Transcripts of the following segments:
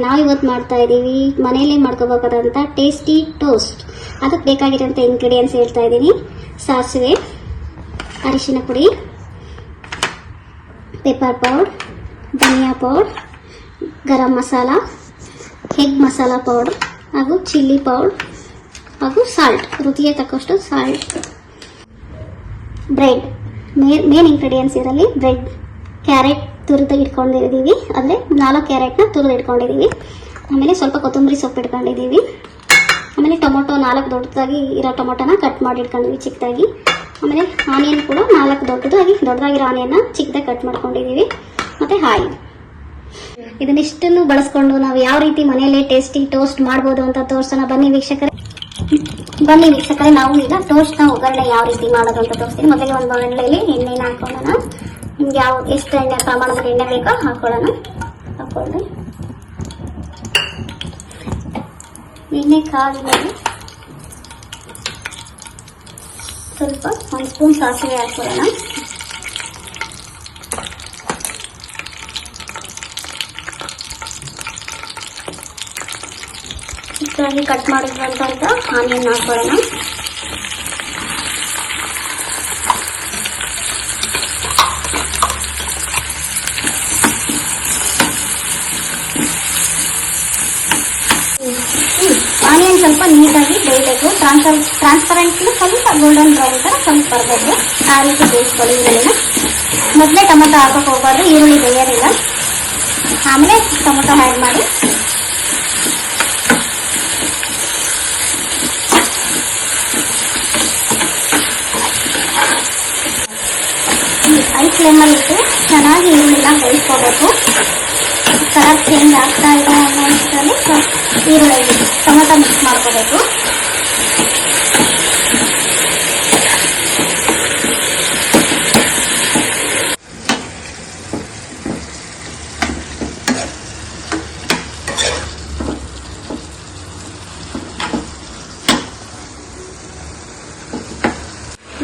ನಾವು ಇವತ್ತು ಮಾಡ್ತಾ ಇದ್ದೀವಿ ಮನೆಯಲ್ಲೇ ಮಾಡ್ಕೋಬೇಕಾದಂಥ ಟೇಸ್ಟಿ ಟೋಸ್ಟ್. ಅದಕ್ಕೆ ಬೇಕಾಗಿರೋಂಥ ಇಂಗ್ರೀಡಿಯೆಂಟ್ಸ್ ಹೇಳ್ತಾ ಇದ್ದೀನಿ. ಸಾಸಿವೆ, ಅರಿಶಿನ ಪುಡಿ, ಪೆಪ್ಪರ್ ಪೌಡರ್, ಧನಿಯಾ powder, garam masala, egg masala powder ಹಾಗೂ ಚಿಲ್ಲಿ ಪೌಡರ್ ಹಾಗೂ ಸಾಲ್ಟ್, ರುಚಿಗೆ ತಕ್ಕಷ್ಟು ಸಾಲ್ಟ್. ಬ್ರೆಡ್, ಮೇನ್ ಇಂಗ್ರೀಡಿಯೆಂಟ್ಸ್ ಇದರಲ್ಲಿ ಬ್ರೆಡ್. ಕ್ಯಾರೆಟ್ ತುರಿದು ಇಟ್ಕೊಂಡಿದ್ದೀವಿ, ಅಂದರೆ 4 ಕ್ಯಾರೆಟ್ನ ತುರಿದು ಇಟ್ಕೊಂಡಿದ್ದೀವಿ. ಆಮೇಲೆ ಸ್ವಲ್ಪ ಕೊತ್ತಂಬರಿ ಸೊಪ್ಪು ಇಟ್ಕೊಂಡಿದ್ದೀವಿ. ಆಮೇಲೆ ಟೊಮೊಟೊ 4 ದೊಡ್ಡದಾಗಿ ಇರೋ ಟೊಮೊಟೊನ ಕಟ್ ಮಾಡಿ ಇಟ್ಕೊಂಡಿದ್ದೀವಿ ಚಿಕ್ಕದಾಗಿ. ಆಮೇಲೆ ಆನಿಯನ್ ಕೂಡ 4 ದೊಡ್ಡದಾಗಿರೋ ಆನಿಯನ್ನ ಚಿಕ್ಕದಾಗಿ ಕಟ್ ಮಾಡ್ಕೊಂಡಿದ್ದೀವಿ. ಮತ್ತು ಆಯಿಲ್. ಇದನ್ನಿಷ್ಟನ್ನು ಬಳಸ್ಕೊಂಡು ನಾವು ಯಾವ ರೀತಿ ಮನೆಯಲ್ಲೇ ಟೇಸ್ಟಿ ಟೋಸ್ಟ್ ಮಾಡ್ಬೋದು ಅಂತ ತೋರಿಸೋಣ. ಬನ್ನಿ ವೀಕ್ಷಕರೇ, ನಾವು ಈಗ ಟೋಸ್ಟ್ನ ಒಗ್ಗರಣೆ ಯಾವ ರೀತಿ ಮಾಡೋದು ಅಂತ ತೋರಿಸ್ತೀನಿ. ಮೊದಲಿಗೆ ಒಂದು ಬಾಣಲೆಯಲ್ಲಿ ಎಣ್ಣೆನ ಹಾಕೊಳ್ಳೋಣ. ನಿಮ್ಗೆ ಎಷ್ಟು ಎಣ್ಣೆ ಪ್ರಮಾಣದಲ್ಲಿ ಎಣ್ಣೆ ಬೇಕೋ ಹಾಕೊಳ್ಳಿ. ಎಣ್ಣೆ ಕಾದ್ಮೇಲೆ ಸ್ವಲ್ಪ 1 ಸ್ಪೂನ್ ಸಾಸಿವೆ ಹಾಕೊಳ್ಳೋಣ. ಚಿಕ್ಕದಾಗಿ ಕಟ್ ಮಾಡಿರುವಂತ ಆನಿಯನ್ ಹಾಕೊಳ್ಳೋಣ. ಆನಿಯನ್ ಸ್ವಲ್ಪ ನೀಟಾಗಿ ಬೇಯಬೇಕು. ಟ್ರಾನ್ಸ್ಪರೆಂಟ್ ಸ್ವಲ್ಪ ಗೋಲ್ಡನ್ ಬ್ರೌನ್ ತರ ಸ್ವಲ್ಪ ಬರಬೇಕು. ಆ ರೀತಿ ಬೇಯಿಸ್ಕೊಳ್ಳಿ. ಇದನ್ನ ಮೊದಲೇ ಟೊಮೊಟೊ ಹಾಕಕ್ಕೆ ಹೋಗ್ಬಾರ್ದು, ಈರುಳ್ಳಿ ಬೇಯೋದಿಲ್ಲ. ಆಮೇಲೆ ಟೊಮೊಟೊ ಆ್ಯಡ್ ಮಾಡಿ ಹೈ ಫ್ಲೇಮಲ್ಲಿ ಇಟ್ಟು ಚೆನ್ನಾಗಿ ಈರುಳ್ಳಿನ ಬೇಯಿಸ್ಕೋಬೇಕು. ಕಲರ್ ಚೇಂಜ್ ಆಗ್ತಾ ಇದೆ ಅನ್ನೋ ಅಷ್ಟರಲ್ಲಿ ಈರುಳ್ಳಿ ಟೊಮೊಟೊ ಮಿಕ್ಸ್ ಮಾಡ್ಕೋಬೇಕು.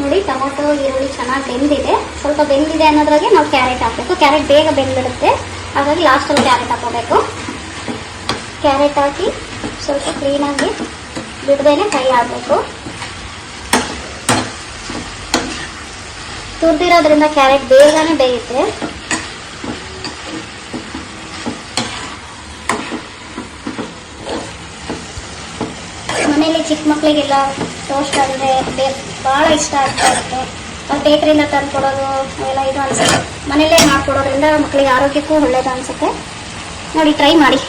ನೋಡಿ, ಟೊಮೊಟೊ ಈರುಳ್ಳಿ ಚೆನ್ನಾಗಿ ಬೆಂದಿದೆ. ಸ್ವಲ್ಪ ಬೆಂದಿದೆ ಅನ್ನೋದ್ರಾಗೆ ನಾವು ಕ್ಯಾರೆಟ್ ಹಾಕಬೇಕು. ಕ್ಯಾರೆಟ್ ಬೇಗ ಬೆಂದಿರುತ್ತೆ, ಹಾಗಾಗಿ ಲಾಸ್ಟಲ್ಲಿ ಕ್ಯಾರೆಟ್ ಹಾಕೋಬೇಕು. ಕ್ಯಾರೆಟ್ ಹಾಕಿ ಸ್ವಲ್ಪ ಕ್ಲೀನಾಗಿ ಬಿಡದೇನೆ ಫ್ರೈ ಆಗಬೇಕು. ತುರಿದಿರೋದ್ರಿಂದ ಕ್ಯಾರೆಟ್ ಬೇಗನೆ ಬೇಯುತ್ತೆ. ಮನೇಲಿ ಚಿಕ್ಕ ಮಕ್ಕಳಿಗೆಲ್ಲ ಟೋಸ್ಟ್ ಅಂದರೆ ಭಾಳ ಇಷ್ಟ ಆಗ್ತಾ ಇರುತ್ತೆ. ಅವ್ರು ಬೇಕರಿಯಿಂದ ತಂದು ಕೊಡೋದು ಅವೆಲ್ಲ ಇದು ಅನಿಸುತ್ತೆ. ಮನೆಯಲ್ಲೇ ಮಾಡಿಕೊಡೋದ್ರಿಂದ ಮಕ್ಕಳಿಗೆ ಆರೋಗ್ಯಕ್ಕೂ ಒಳ್ಳೇದು ಅನಿಸುತ್ತೆ. ನೋಡಿ, ಟ್ರೈ ಮಾಡಿ.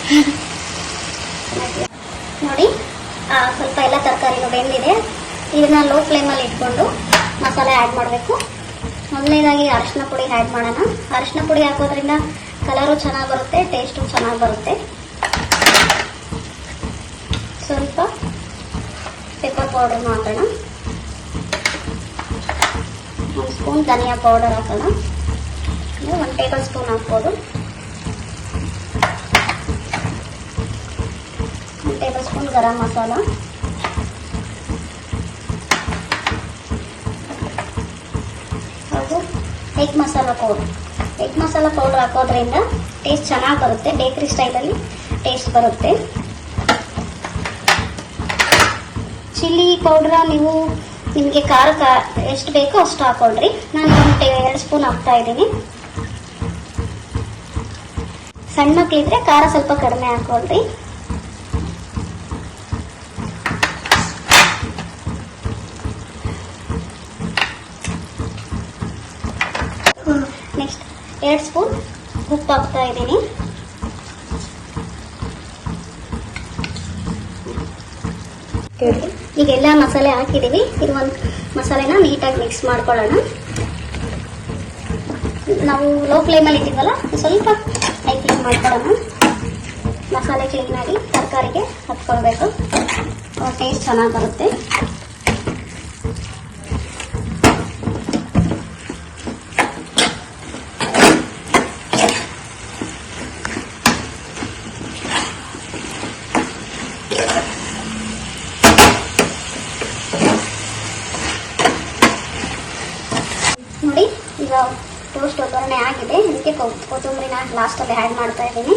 ನೋಡಿ, ಸ್ವಲ್ಪ ಎಲ್ಲ ತರಕಾರಿನೂ ಬೆಂದಿದೆ. ಇದನ್ನ ಲೋ ಫ್ಲೇಮಲ್ಲಿ ಇಟ್ಕೊಂಡು ಮಸಾಲೆ ಆ್ಯಡ್ ಮಾಡಬೇಕು. ಮೊದಲನೇದಾಗಿ ಅರಿಶಿನ ಪುಡಿ ಆ್ಯಡ್ ಮಾಡೋಣ. ಅರಿಶಿನ ಪುಡಿ ಹಾಕೋದ್ರಿಂದ ಕಲರು ಚೆನ್ನಾಗಿ ಬರುತ್ತೆ, ಟೇಸ್ಟು ಚೆನ್ನಾಗಿ ಬರುತ್ತೆ. ಸ್ವಲ್ಪ ಪೆಪ್ಪರ್ ಪೌಡರ್ನು ಹಾಕೋಣ. 1 ಸ್ಪೂನ್ ಧನಿಯಾ ಪೌಡರ್ ಹಾಕೋಣ. 1 ಟೇಬಲ್ ಸ್ಪೂನ್ ಹಾಕ್ಬೋದು. 1 ಟೇಬಲ್ ಸ್ಪೂನ್ ಗರಂ ಮಸಾಲ, ಹಾಗೂ egg masala powder. Egg masala powder ಹಾಕೋದ್ರಿಂದ ಟೇಸ್ಟ್ ಚೆನ್ನಾಗಿ ಬರುತ್ತೆ. ಬೇಕರಿ ಸ್ಟೈಲಲ್ಲಿ ಟೇಸ್ಟ್ ಬರುತ್ತೆ. ಚಿಲ್ಲಿ ಪೌಡ್ರ ನೀವು ನಿಮಗೆ ಖಾರ ಎಷ್ಟು ಬೇಕೋ ಅಷ್ಟು ಹಾಕೊಳ್ರಿ. ನಾನು 2 ಸ್ಪೂನ್ ಹಾಕ್ತಾ ಇದ್ದೀನಿ. ಸಣ್ಣ ಮಕ್ಕಳಿದ್ರೆ ಖಾರ ಸ್ವಲ್ಪ ಕಡಿಮೆ ಹಾಕೊಳ್ರಿ. ನೆಕ್ಸ್ಟ್ 2 ಸ್ಪೂನ್ ಉಪ್ಪು ಹಾಕ್ತಾ ಇದ್ದೀನಿ. ಈಗೆಲ್ಲ ಮಸಾಲೆ ಹಾಕಿದ್ದೀವಿ. ಇದು ಒಂದು ಮಸಾಲೆನ ನೀಟಾಗಿ ಮಿಕ್ಸ್ ಮಾಡ್ಕೊಳ್ಳೋಣ. ನಾವು ಲೋ ಫ್ಲೇಮಲ್ಲಿ ಇಟ್ಟಿದ್ವಲ್ಲ, ಸ್ವಲ್ಪ ಹೈ ಫ್ಲೇಮ್ ಮಾಡ್ಕೊಳ್ಳೋಣ. ಮಸಾಲೆ ಕ್ಲೀನಾಗಿ ತರಕಾರಿಗೆ ಹತ್ಕೊಳ್ಬೇಕು, ಟೇಸ್ಟ್ ಚೆನ್ನಾಗಿ ಬರುತ್ತೆ. ನೋಡಿ, ಈಗ ಟೋಸ್ಟ್ ಒಗ್ಗರಣೆ ಆಗಿದೆ. ಇದಕ್ಕೆ ಕೊತ್ತಂಬರಿನ ಲಾಸ್ಟಲ್ಲಿ ಆ್ಯಡ್ ಮಾಡ್ತಾ ಇದ್ದೀನಿ.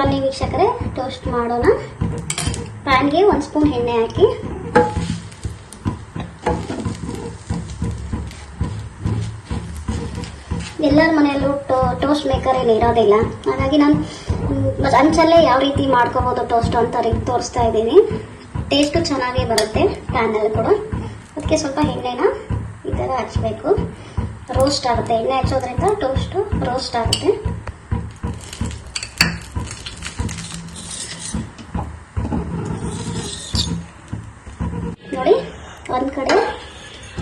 ಬನ್ನಿ ವೀಕ್ಷಕರೇ, ಟೋಸ್ಟ್ ಮಾಡೋಣ. ಪ್ಯಾನ್ಗೆ 1 ಸ್ಪೂನ್ ಎಣ್ಣೆ ಹಾಕಿ ಎಲ್ಲರ ಮನೆಯಲ್ಲೂ ಟೋಸ್ಟ್ ಮೇಕರ್ ಏನು ಇರೋದಿಲ್ಲ. ಹಾಗಾಗಿ ನಾನು ಅಂಚಲ್ಲೇ ಯಾವ ರೀತಿ ಮಾಡ್ಕೋಬೋದು ಟೋಸ್ಟ್ ಅಂತ ತೋರಿಸ್ತಾ ಇದ್ದೀನಿ. ಟೇಸ್ಟು ಚೆನ್ನಾಗೇ ಬರುತ್ತೆ ಪ್ಯಾನಲ್ಲಿ ಕೂಡ. ಅದಕ್ಕೆ ಸ್ವಲ್ಪ ಎಣ್ಣೆನ ಈ ಥರ ಹಚ್ಚಬೇಕು. ರೋಸ್ಟ್ ಆಗುತ್ತೆ, ಎಣ್ಣೆ ಹಚ್ಚೋದ್ರಿಂದ ಟೋಸ್ಟು ರೋಸ್ಟ್ ಆಗುತ್ತೆ. ನೋಡಿ, ಒಂದು ಕಡೆ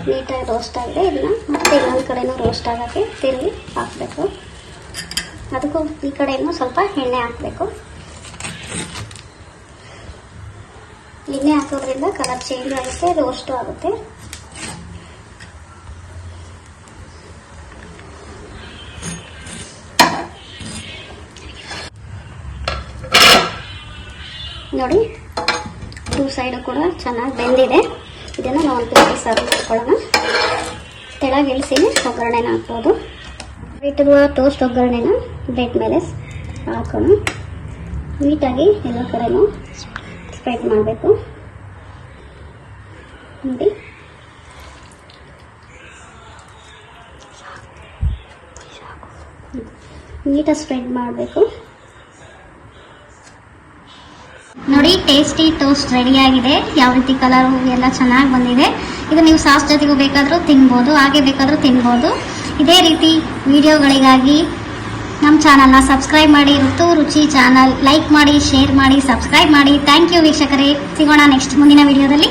ನೀಟಾಗಿ ರೋಸ್ಟ್ ಆಗಿದೆ. ಇದನ್ನ ಮತ್ತೆ ಇನ್ನೊಂದು ಕಡೆನೂ ರೋಸ್ಟ್ ಆಗೋಕ್ಕೆ ತಿರುಗಿ ಹಾಕಬೇಕು. ಅದಕ್ಕೂ ಈ ಕಡೆನೂ ಸ್ವಲ್ಪ ಎಣ್ಣೆ ಹಾಕಬೇಕು. ಎಣ್ಣೆ ಹಾಕೋದ್ರಿಂದ ಕಲರ್ ಚೇಂಜ್ ಆಗುತ್ತೆ, ರೋಸ್ಟು ಆಗುತ್ತೆ. ನೋಡಿ, 2 ಸೈಡು ಕೂಡ ಚೆನ್ನಾಗಿ ಬೆಂದಿದೆ. ಇದನ್ನು ನಾವು ಒಂದು ಪ್ಲೇಟಿಗೆ ಸರ್ವ್ ಮಾಡ್ಕೊಳ್ಳೋಣ. ತೆಳಗೆ ಇಳಿಸಿ ಒಗ್ಗರಣೆನ ಹಾಕ್ಬೋದು. ಇಟ್ಟಿರುವ ಟೋಸ್ಟ್ ಒಗ್ಗರಣೆನ ಬ್ರೆಡ್ ಮೇಲೆ ಹಾಕೋಣ. ನೀಟಾಗಿ ಎಲ್ಲ ಕಡೆನೂ ಸ್ಪ್ರೆಡ್ ಮಾಡಬೇಕು. ನೋಡಿ, ನೀಟಾಗಿ ಸ್ಪ್ರೆಡ್ ಮಾಡಬೇಕು. ನೋಡಿ, ಟೇಸ್ಟಿ ಟೋಸ್ಟ್ ರೆಡಿಯಾಗಿದೆ. ಯಾವ ರೀತಿ ಕಲರು ಎಲ್ಲ ಚೆನ್ನಾಗಿ ಬಂದಿದೆ. ಇದು ನೀವು ಸಾಸ್ ಜೊತೆಗೂ ಬೇಕಾದರೂ ತಿನ್ಬೋದು, ಹಾಗೆ ಬೇಕಾದರೂ ತಿನ್ಬೋದು. ಇದೇ ರೀತಿ ವಿಡಿಯೋಗಳಿಗಾಗಿ ನಮ್ಮ ಚಾನಲ್ನ ಸಬ್ಸ್ಕ್ರೈಬ್ ಮಾಡಿ. ಋತು ರುಚಿ ಚಾನಲ್ ಲೈಕ್ ಮಾಡಿ, ಶೇರ್ ಮಾಡಿ, ಸಬ್ಸ್ಕ್ರೈಬ್ ಮಾಡಿ. ಥ್ಯಾಂಕ್ ಯು ವೀಕ್ಷಕರೇ. ಸಿಗೋಣ ನೆಕ್ಸ್ಟ್ ಮುಂದಿನ ವಿಡಿಯೋದಲ್ಲಿ.